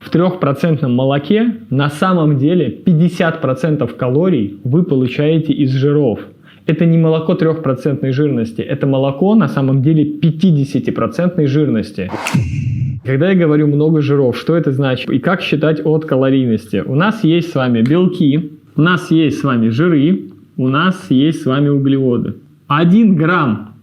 В 3% молоке на самом деле 50% калорий вы получаете из жиров. Это не молоко 3% жирности, это молоко на самом деле 50% жирности. Когда я говорю много жиров, что это значит и как считать от калорийности? У нас есть с вами белки, у нас есть с вами жиры, у нас есть с вами углеводы. 1 грамм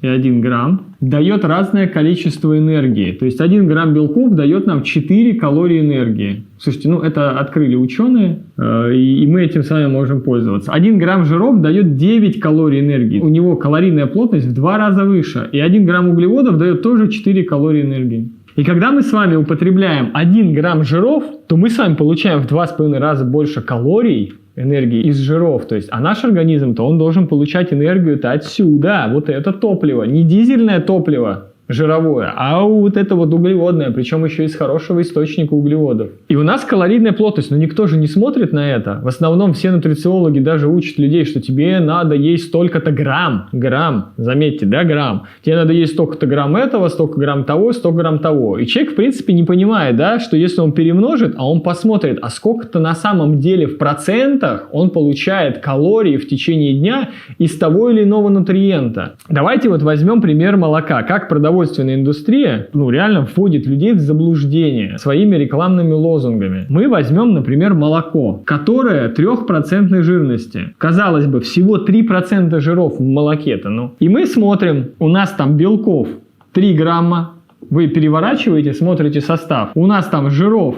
и 1 грамм дает разное количество энергии. То есть 1 грамм белков дает нам 4 калории энергии. Слушайте, ну это открыли ученые, и мы этим с вами можем пользоваться. 1 грамм жиров дает 9 калорий энергии. У него калорийная плотность в 2 раза выше. И 1 грамм углеводов дает тоже 4 калории энергии. И когда мы с вами употребляем 1 грамм жиров, то мы с вами получаем в 2,5 раза больше калорий энергии из жиров. То есть, а наш организм-то он должен получать энергию-то отсюда. Вот это топливо. Не дизельное топливо жировое, а вот это вот углеводное, причем еще из хорошего источника углеводов. И у нас калорийная плотность, но никто же не смотрит на это. В основном все нутрициологи даже учат людей, что тебе надо есть столько-то грамм, заметьте, да, грамм. Тебе надо есть столько-то грамм этого, столько грамм того, столько грамм того. И человек, в принципе, не понимает, да, что если он перемножит, а он посмотрит, а сколько-то на самом деле в процентах он получает калорий в течение дня из того или иного нутриента. Давайте вот возьмем пример молока. Как продовольственная индустрия, реально вводит людей в заблуждение своими рекламными лозунгами. Мы возьмем, например, молоко, которое 3% жирности. Казалось бы, всего 3% жиров в молоке-то, И мы смотрим, у нас там белков 3 грамма. Вы переворачиваете, смотрите состав. У нас там жиров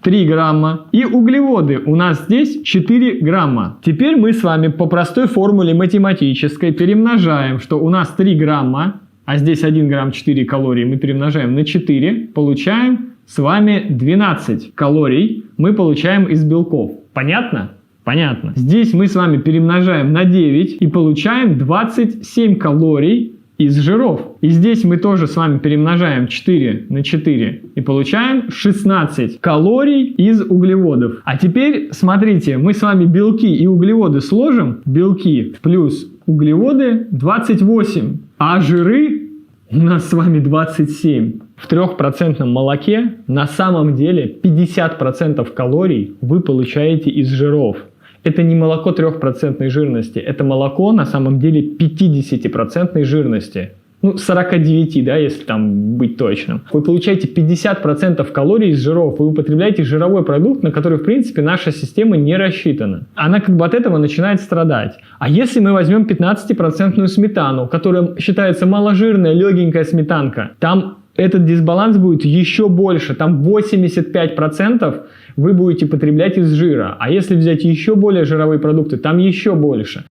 3 грамма. И углеводы у нас здесь 4 грамма. Теперь мы с вами по простой формуле математической перемножаем, что у нас 3 грамма, а здесь 1 грамм 4 калории, мы перемножаем на 4, получаем с вами 12 калорий мы получаем из белков. Понятно? Понятно. Здесь мы с вами перемножаем на 9 и получаем 27 калорий из жиров. И здесь мы тоже с вами перемножаем 4 на 4 и получаем 16 калорий из углеводов. А теперь смотрите, мы с вами белки и углеводы сложим. Белки плюс углеводы 28, а жиры у нас с вами 27. В 3% молоке на самом деле 50% калорий вы получаете из жиров. Это не молоко 3% жирности, это молоко на самом деле 50% жирности. 49, да, если там быть точным. Вы получаете 50% калорий из жиров, вы употребляете жировой продукт, на который, в принципе, наша система не рассчитана. Она как бы от этого начинает страдать. А если мы возьмем 15% сметану, которая считается маложирная, легенькая сметанка, там этот дисбаланс будет еще больше, там 85% вы будете потреблять из жира. А если взять еще более жировые продукты, там еще больше.